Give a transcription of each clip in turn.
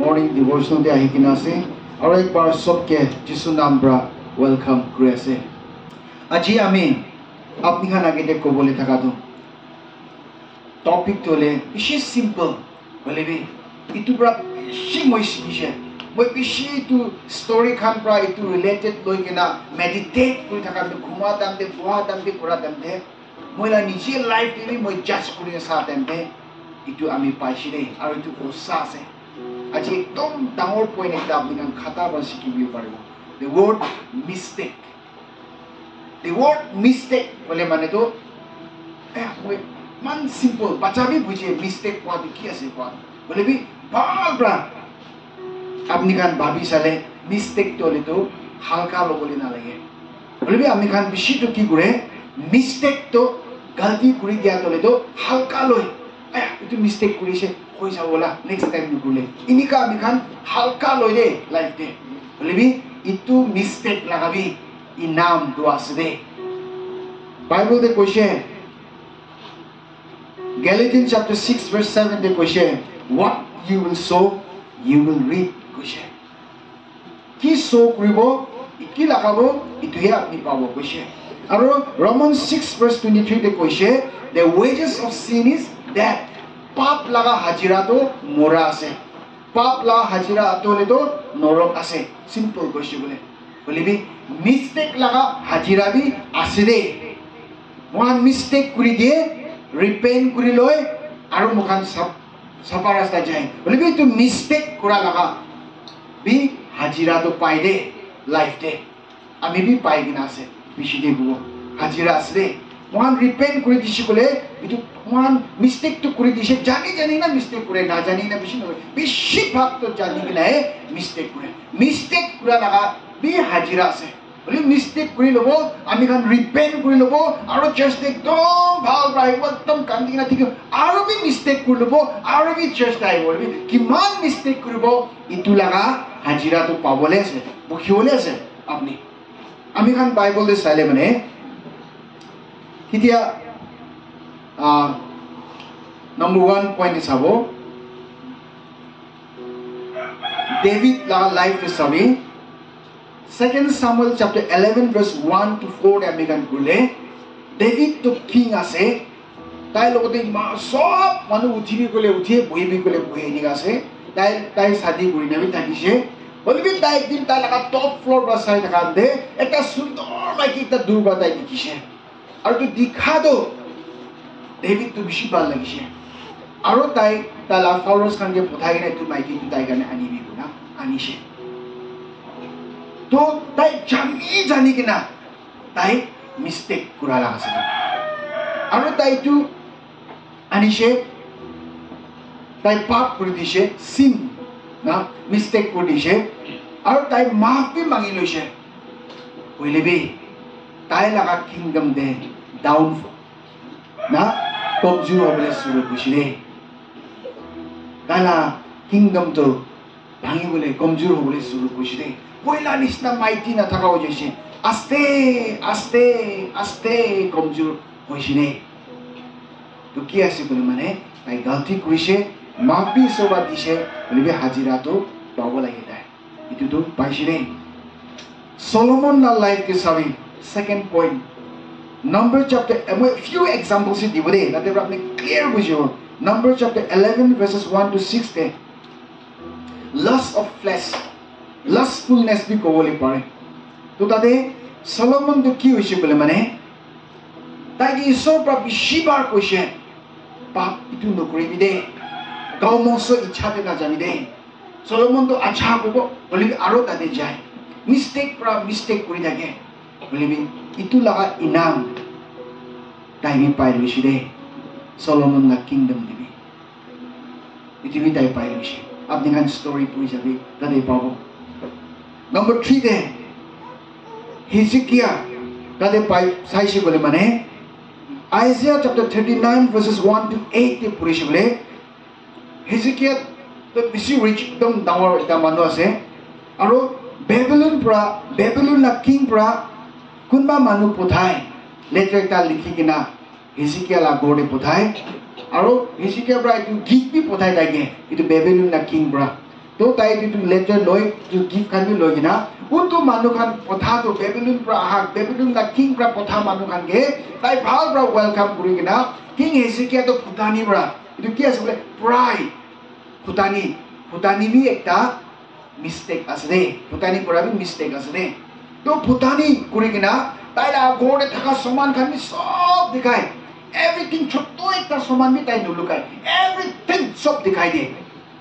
morning devotional de ahi kina ase aru ekbar sobke Jesu naam pra welcome kuri ase aji ami apni khan agete kobole thaka tu topic tole bishi simple bolebi itu pra bishi moi sikise moi bishi tu story khan pra itu related loi kina meditate kuri thaka tu khuma dam de boha dam de pura dam de moi la nije life de moi judge kuri sa dam de itu ami paisi de aru itu kosa ase aji ekdom dangor point ekta apni kan khata ba sikibi paribo the word mistake bole mane to moi man simple bacha bhi bujhe mistake kwa ki ase kwa bole bi bal bra apni kan bhabi sale mistake tole to halka lobole na lage bole bi apni kan bishi to ki kore mistake to galti kuri dia tole to halka loi itu mistake kurise koi jabola next time nukule inika ami khan halka loi de life de bolebi itu mistake lagabi inam do asde bible de koise Galatians chapter 6 verse 7 de koise what you will sow you will reap koise ki sow kuribo iki lagabo ituhe apni pabo koise aru Romans 6 verse 23 de koise the wages of sin is that पाप लगा हजिरा तो मोरा आसे पाप लगा हजिरा आतोले तो नरक आसे सिंपल क्वेश्चन बोले भी मिस्टेक लगा हजिरा भी आसे दे मोहन मिस्टेक कुरी दिए रिपेंट कुरी लोए आरो मुखान सफा रास्ता जाए बोले भी तू मिस्टेक कुरा लगा भी हजिरा तो पाई दे लाइफ दे अमी भी पाई बिना से बिशी दे वो हजिरा आसे दे मोहन रिपेंट कुरी दिशी बोले itu mohan mistake to kuri dishe jani na mistake kure na jani na bishi bhag to jani na mistake kure mistake kura laga bi hajira ase bole mistake kuri lobo ami khan repent kuri lobo aro church de ekdom bhal brai ekdom kandi na thik aro bi mistake kuri lobo aro bi church dai bolbi kiman mistake kuribo itu laga hajira to pabole ase bukhiole ase apni ami khan bible de sale mane kitia number 1 point is habo David la life is sabi 2 Samuel chapter 11 verse 1 to 4 American gule David to king ase tai logote ma sob manu uthibi gole uthie boibi gole boi ni ase tai shadi guri na bi thakise bolbi tai din ta laga top floor ba sai thaka de eta sundor maki ta durba tai dikise aru tu dikha do David to bishi bal lagise aro tai tala followers kan ge puthai na tu maiki tu tai gane ani bi guna anise to tai jani kina tai mistake kura la ase aro tai tu anise tai pap kuri dise sin na mistake kuri dise aro tai maaf bi mangi loise hoile bi tai laga kingdom de down na komjur hobole suru kusile kala kingdom to bhangi bole komjur hobole suru kusile poila nisna mighty na thaka hoise aste komjur hoisine to ki ase bole mane tai galti kurise maafi soba dise bole hajira to pabo lagi dai itu to paisine Solomon na life ke sabi second point Number chapter few examples in divide that they are clear with you Number chapter 11 verses 1 to 6 de lust of flesh lustfulness bi kobole pare to tade Solomon to ki hoise bole mane tagi isor pra bishibar koise pap itu nokri bi de gaumoso ichha de na jani de Solomon to acha kobo bole aro tade jai mistake kuri thake bole bi itu laga inam tai bi pai loise de Solomon la kingdom dibi itu bi tai pai loise apni kan story puri jabe tade pabo number 3 de Hezekiah tade pai saise bole mane Isaiah chapter 39 verses 1 to 8 te puri shibole Hezekiah to bisi rich dom dawar ita manu ase aro Babylon la king pra kunba manu puthai letter ta likhi kina Hezekiah la gode puthai aro Hezekiah bra itu git bi puthai dage itu Babylon na king bra তো তাই তো letter লয় তো gift খান লয় কিনা উতো মানুহ খান কথা তো বেবিলন পৰা আহা বেবিলন দা কিং পৰা কথা মানুহ খান গে তাই ভাল পৰা ওয়েলকাম কৰি কিনা কিং হেজিকিয়া তো ফুটানি পৰা এটো কি আছে বলে প্ৰাইড ফুটানি বি একটা মিস্টেক আছে দে ফুটানি কৰা বি মিস্টেক আছে দে তো ফুটানি কৰি কিনা তাই আগৰে থকা সমান খান সব দেখায় everything ছোট একটা সমান বি তাই নুলুকায় everything সব দেখাই দিয়ে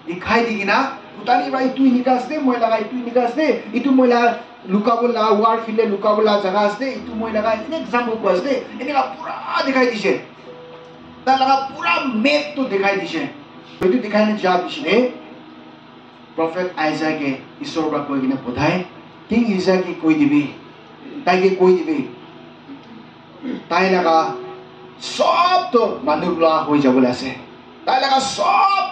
দিখাই দি কিনা ফুটানি পৰা ইটো নিকাছ দে মই লাগা ইটো নিকাছ দে ইটো মই লাগা লুকাবলা ওয়ার ফিলে লুকাবলা জায়গা আছে ইটো মই লাগা এনে এক্সাম্পল কোয়াছ দে এনেকা পুরা দেখাই দিছে তা লাগা পুরা মেপ তো দেখাই দিছে এইটো দেখাই না যা দিছে প্রফেট আইজাকে ঈশ্বর বা কই কিনা পঠায় কিং ইজাকে কই দিবি তাইকে কই দিবি তাই লাগা সব তো মানুলা হই যাবলৈ আছে তাই লাগা সব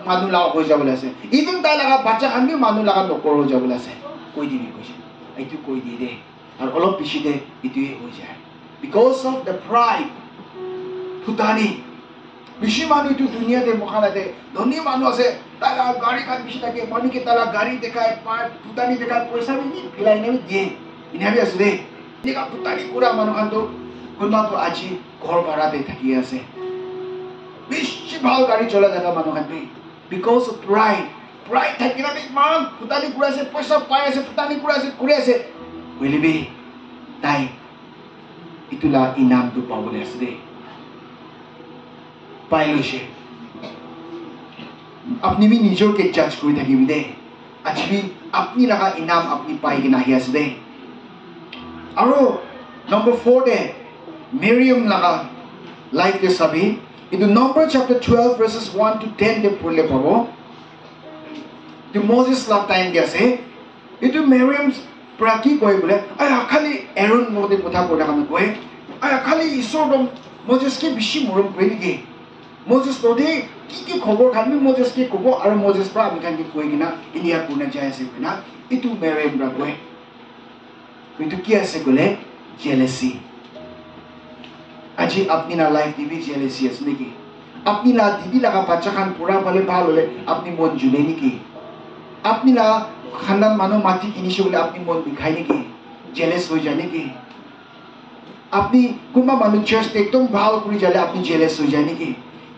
মানুলা হই যাবলৈ আছে ইভেন তাই লাগা বাচ্চা খান বি মানুহ লাগা নকৰ হৈ যাবলৈ আছে কই দিবি কৈছে এইটো কই দি দে আৰু অলপ পিছতে ইটোৱে হৈ যায় বিকজ অফ দ্য প্ৰাইড ফুটানি বেশি মানুহ তো দুনিয়াতে মখানাতে ধনী মানুহ আছে তারা গাড়ি খান বেশি থাকে মানিকে তারা গাড়ি দেখায় ফুটানি দেখায় পয়সা বি ফিলাই নেবি দিয়ে ইনাবি আছে দে একা ফুটানি পুরা মানুহ খান তো কোনোবা তো আজি ঘর ভাড়াতে থাকি আছে বেশি ভাল গাড়ি চলা দেখা মানুহ খান বিকজ অফ প্ৰাইড থাকি না মান ফুটানি পুরা আছে পয়সা পাই আছে ফুটানি পুরা আছে করে আছে বলিবি তাই ইতুলা ইনাম তো পাবলে আছে দে পাইলছে আপনি भी নিজর के जज করে থাকিবি দে आज भी আপনি লাগা ইনাম আপনি পাই কি নাহি আছে দে আৰু number 4 দে মিরিয়াম লাগা লাইফ কে সবই in number chapter 12 verses 1 to 10 দে পড়লে পাবো দি মোজেস লাভ টাইম কে আছে ইটো মিরিয়াম প্রাকি কই বলে আয় খালি এরন মতে কথা পড়া কাম কই আয় খালি ঈশ্বর মোজেস কে বেশি মরম করে নেকি Moses told কি খবর খানি Moses কে কব আর Moses পৰা আমি কান কি কই কিনা ইন্ডিয়া কোনে যায় আছে কিনা ইটো মেৰেম ৰা কই কিন্তু কি আছে গলে জেলেসি আজি আপনি না লাইফ দিবি জেলেসি আছে নেকি আপনি না দিবি লাগা বাচ্চা খান পুরা বলে ভাল হলে আপনি মন জুলে নেকি আপনি না খানদান মানুহ মাটি কিনিছে বলে আপনি মন বিখাই নেকি জেলেস হৈ যায় নেকি আপনি কোনবা মানুহ চার্চ একদম ভাল কৰি যালে আপনি জেলেস হৈ যায় নেকি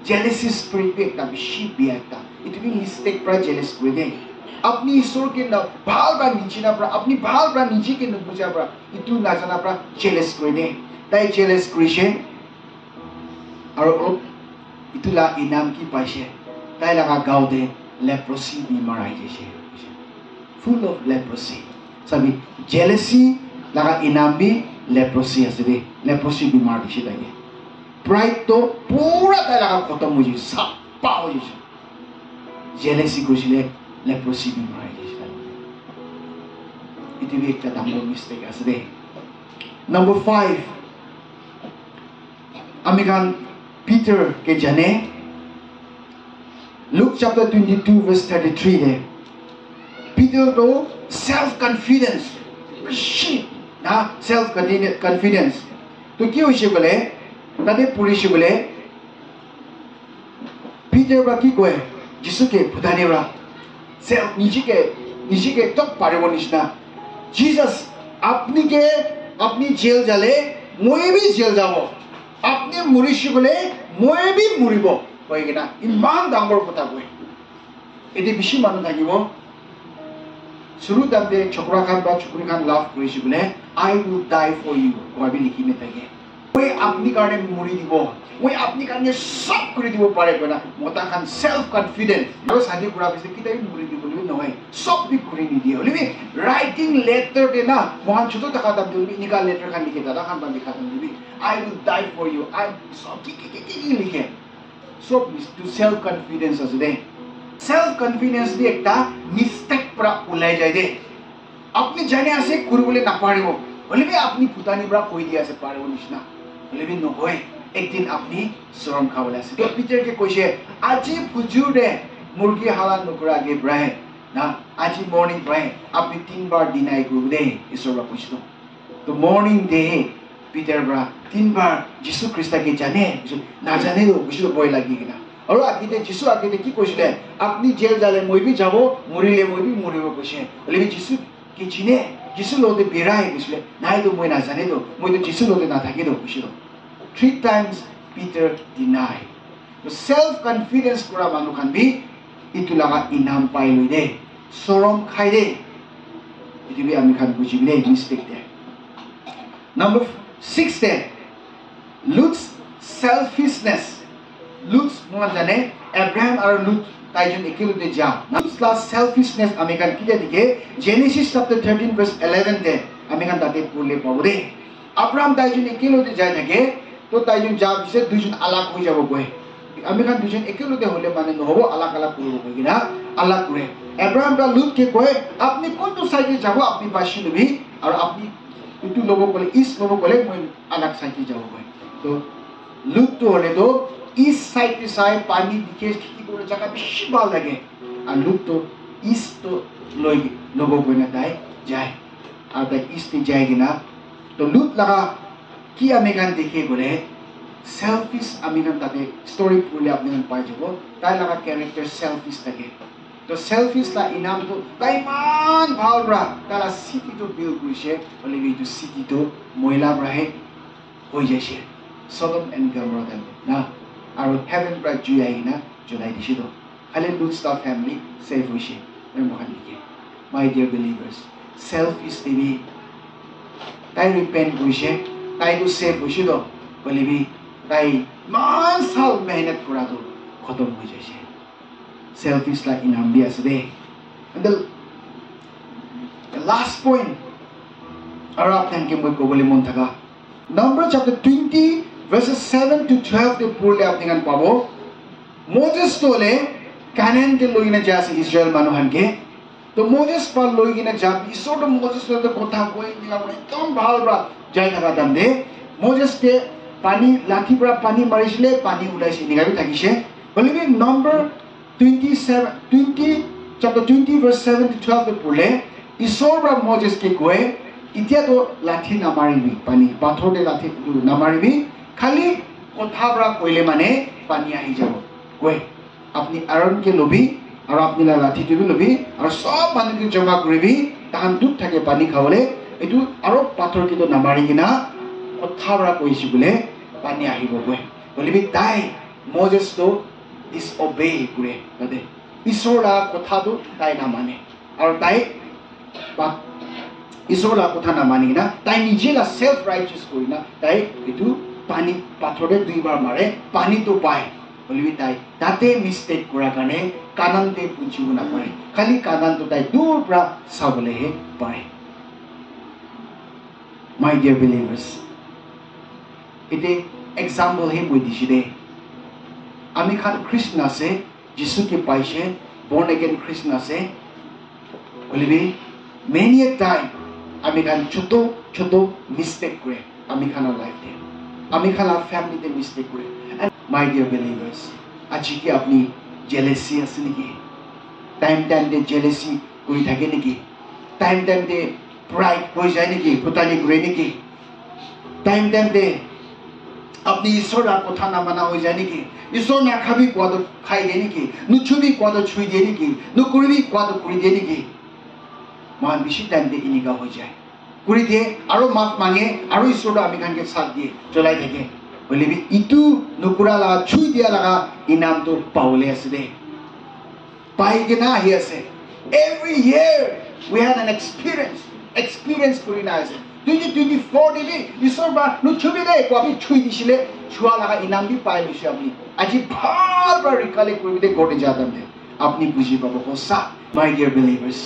jealousy spirit একটা বেশি বিয়াটা এটা কি মিস্টেক প্রা জেলাস করে দেয় আপনি ঈশ্বরকে না ভাল বা নিচে না প্রা আপনি ভাল বা নিজেকে না বুঝা প্রা ইটু না জানা প্রা জেলাস করে দেয় তাই জেলাস করিছে আর ইতুলা ইনাম কি পাইছে তাই লাগা গাও দে leprosy বিমার আই যাইছে full of leprosy সাবি jealousy লাগা ইনাম বি leprosy আছে দে leprosy বিমার দিছে তাই Pride to pura talaga khotm ho jise sappa ho jise jealousy kosile leprosy bimar ho jise iti bi ekta dangor mistake ase de number 5 amikan Peter ke jane Luke chapter 22 verse 33 de Peter to self confidence na self confidence to ki hoise bole তাতে police বলে Peter বা কি কয় যিশুকে ফুটানিরা সে নিজেকে তো পারিব নিশনা জিসাস আপনি জেল যালে মই বি জেল যাব আপনি মরিছে বলে মই বি মরিব কয় কিনা ইমান ডাঙৰ কথা কয় এটি বেশি মানুহ থাকিব শুৰু দাঁতে ছোকৰা খান বা ছোকৰি খান লাভ কৰিছে বলে আই উইল ডাই ফর ইউ কবি লিখি নে থাকে ওই আপনি কারণে মরি দিব ওই আপনি কারণে সব করে দিব পারে কনা মতা খান সেলফ কনফিডেন্ট আর সাজি পুরা বিসে কি তাই মরি দিব বলি নহয় সব বি করে নি দিয়ে হলিবি রাইটিং লেটার দে না মহান ছোট টাকা দাম দিবি নিকা লেটার খান লিখে দাদা খান বা লিখা দাম দিবি আই উইল ডাই ফর ইউ আই সব কি লিখে সব টু সেলফ কনফিডেন্স আছে দে সেলফ কনফিডেন্স দি একটা মিস্টেক পুরা উলাই যায় দে আপনি জানে আছে করবলে না পারিব হলিবি আপনি ফুটানি পুরা কই দি আছে পারিব নিশনা হলিবি নহয় একদিন আপনি শরম খাবলে আছে তো পিটার কে কইছে আজি ফুজুর দে মুরগি হালাল নকরা আগে ব্রাহে না আজি মর্নিং ব্রাহে আপনি 3 বার ডিনাই করব দে ঈশ্বররা কইছিল তো মর্নিং দে পিটার ব্রা 3 বার যিশু খ্রিস্টকে জানে না জানে তো কিছু ভয় লাগি কিনা আৰু আগতে যিশু আগতে কি কৈছিলে আপুনি জেল যালে মই বি যাব মৰিলে মই বি মৰিব কৈছে বলে যিশু কি চিনে যিশু লগতে বেৰাই কৈছিলে নাইতো মই নাজানে তো মইতো যিশু লগতে নাথাকে তো কৈছিল 3 times Peter denied self confidence কৰা মানুহ খান বি ইটো লাগা ইনাম পাই লৈ দে শৰম খাই দে ইটো বি আমি খান বুজিবলে মিস্টেক দে number 6 দে Lut's selfishness Lut's মই জানে Abraham আৰু Lut তাইজন একেলগে যা Lut's last selfishness আমি কান কি দেখে Genesis chapter 13 verse 11 তে আমি কান তাতে পড়লে পাবো দে Abraham তাইজন একেলগে যায় থাকে তো তাইজন যা বিছে দুইজন আলাক হৈ যাব কয় আমি কান দুইজন একেলগে হলে মানে নহব আলাক আলাক কৰিব কয় কিনা আলাক কৰে Abraham বা Lut কে কয় আপনি কোনটো সাইডে যাব আপনি বাসি লবি আৰু আপনি ইটো লব কলে ইষ্ট লব কলে মই আলাক সাইডে যাব কয় তো Lut তো হলে তো ইষ্ট সাইডে চাই পানী দিকে খেতি করে জায়গা বেশি ভাল লাগে আর Lut তো ইষ্ট তো লই লব কই না তাই যায় আর তাই ইস্টে যায় কিনা তো Lut লাগা কি আমি গান দেখে বলে সেলফিশ আমি গান তাতে স্টোরি পড়লে আপনি গান পাই যাব তাই লাগা ক্যারেক্টার সেলফিশ থাকে তো সেলফিশ লা ইনাম তো তাই মান ভাল রা তারা সিটি তো বিল কইছে বলে এইটো সিটি তো ময়লা রাহে হই যাইছে Sodom and Gomorrah না আর হেভেন প্রা জুই আইনা জ্বলাই দিছিল খালি Lut's family সেভ হইছে মই মহান লিখে মাই ডিয়ার বিলিভার্স সেলফিশ দেবি তাই রিপেন্ট কইছে তাই তো সেভ হইছিল বলিবি তাই মান সাল মেহনত করা তো খতম হই যাইছে সেলফিশ লা ইনাম বি আছে দে and the last point আর আপনাকে মই কবলে মন থাকা Number chapter 20 verses 7 to 12 তে পড়লে আপনি গান পাবো মোজেস তোলে কানান তে লইনা যাছে ইসরায়েল মানুহানকে তো মোজেস পা লইনা যা ঈশ্বর তো মোজেস তো কথা কই দিলা একদম ভাল বড় যাই থাকা দাম দে মোজেস কে পানি লাঠি পৰা পানি মাৰিছিলে পানি উলাইছে নিগাবি থাকিছে বলিবি number 20 chapter 20 verse 7 to 12 তে পড়লে ঈশ্বর বা মোজেস কে কয় ইতিয়া তো লাঠি নামাৰিবি পানি পাথৰতে লাঠি নামাৰিবি খালি কথা বৰা কইলে মানে পানি আহি যাব কয় আপনি আৰণকে লবি আৰু আপনি লাঠি দিবি লবি আৰু সব পানীকে জমা কৰিবি তাহান দুখ থাকে পানি খাবলে এটো আৰু পাথৰ কিটো নামাৰি কিনা কথা বৰা কইছি বলে পানি আহিব কয় বলিবি তাই মোজেস তো ডিসঅবে কৰে তাতে ঈশ্বৰৰ কথাটো তাই নামানে আৰু তাই ইসোলা কথা না মানি না তাই নিজেলা সেলফ রাইটিয়াস করি না তাই এটু পানি পাথরে দুইবার মারে পানি তো পায় বলিবি তাই তাতে মিস্টেক করা কারণে কানানতে পুঁজিব না পারে খালি কানান তো তাই দূর পৰা চাবলে হে পায় মাই ডিয়ার বিলিভার্স এতে এক্সাম্পল হে মই দিছি দে আমি খান খ্রিস্টান আছে যিশুকে পাইছে born again খ্রিস্টান আছে বলিবি many a time আমি খান ছোট ছোট মিস্টেক করে আমি খানার লাইফে আমি খানার ফ্যামিলিতে মিস্টেক করে মাই ডিয়ার বিলিভার্স আজি কি আপনি জেলেসি আছে নাকি টাইম দে জেলেসি করে থাকে নাকি টাইম দে প্রাইড হয়ে যায় নাকি ফুটানি করে নাকি টাইম দে আপনি ঈশ্বর কথা না মানা হয়ে যায় নাকি ঈশ্বর না খাবি কোয়াদ খাই দিয়ে নাকি নুছুবি কোয়াদ ছুঁই দিয়ে নাকি নুকুরবি কোয়াদ করে দিয়ে নাকি মান বেশি টাইম দিয়ে ইনিকা হয়ে যায় করে দিয়ে আরো মাফ মাঙে আরো ঈশ্বর আমি খানকে সাথ দিয়ে চলাই থাকে বলিবি ইটু নুকুরা লাগা ছুঁই দিয়া লাগা ইনাম তো পাওলে আছে দে পাই কিনা আহি আছে every year we had an experience করি না আছে 2024 দিবি ঈশ্বর বা নুছুবি দে কবি ছুঁই দিছিলে ছুয়া লাগা ইনাম বি পাই লৈছে আপনি আজি ভাল বা রিকালে করবি দে গটে যাদাম দে আপনি বুঝি পাবো সা my dear believers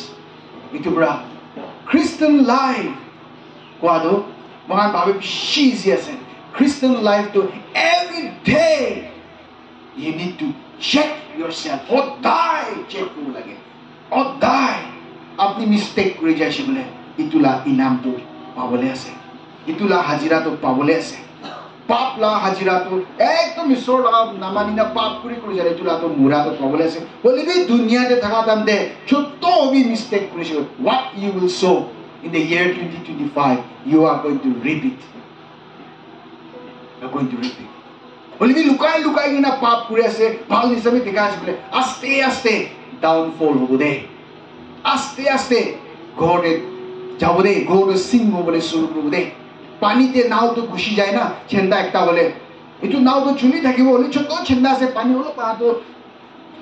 itu bra Christian life kwado mahan babe easy ase Christian life to every day you need to check yourself or die check kuru lage or die apni mistake kore jaise bole itula inam to pabole ase itula hajira to pabole ase pap la hajira to ekdom isor la namani na pap kuri jare itula to mura to pabole ase bolibi dunia te thaka dam de chotto obi mistake kore what you will sow in the year 2025 you are going to reap it. You are going to reap it. হলিবি লুকাই লুকাই কিনা পাপ কৰি আছে ভাল হিচাপে দেখা আছে বোলে আস্তে আস্তে ডাউনফল হ'ব দে আস্তে আস্তে ঘৰতে যাব দে ঘৰটো সিং হ'বলৈ শুৰু কৰিব দে পানীতে নাওটো গুচি যায় না চেন্দা একটা হলে এইটো নাওটো চলি থাকিব হলে ছোট চেন্দা আছে পানী হলো পাহাটো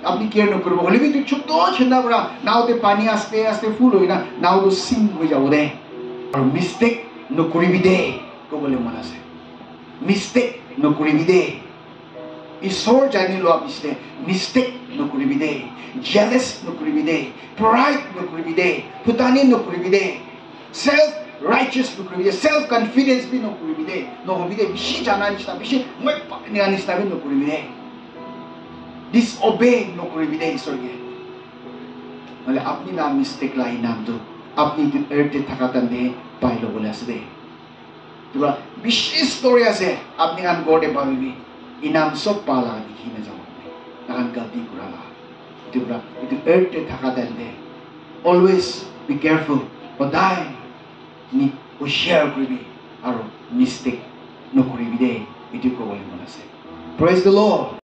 আপনি কেয়ার নকৰিব হলিবি তো ছোট চেন্দা পৰা নাওতে পানী আস্তে আস্তে ফুল হৈ না নাওটো সিং হৈ যাব দে আৰু মিস্টেক নকৰিবি দে ক'বলৈ মন আছে মিস্টেক নকৰিবি দে ঈশ্বৰ জানি লোৱা পিছে মিস্টেক নকৰিবি দে jealous নকৰিবি দে pride নকৰিবি দে ফুটানি নকৰিবি দে self righteous নকৰিবি দে self confidence বি নকৰিবি দে নহবি দে বেছি জানা নিচিনা বেছি মই পানীয়া নিচিনা বি নকৰিবি দে disobey নকৰিবি দে ঈশ্বৰকে মানে আপনি না মিস্টেক লাই নামটো আপনি এতে থাকা তানে পাই ল'বলৈ আছে দে কিবা বিশেষ ষ্টৰী আছে আপনি গান গড়ে পাবিবি ইনাম সব পালা দেখি না যাব গান গালতি কৰালা কিবা এতে এতে থাকা তানে অলৱেজ বি কেয়াৰফুল সদায় নি হুঁচিয়াৰ কৰিবি আৰু মিস্টেক নকৰিবি দে এইটো ক'বলৈ মন আছে প্ৰেজ দ্য লৰ্ড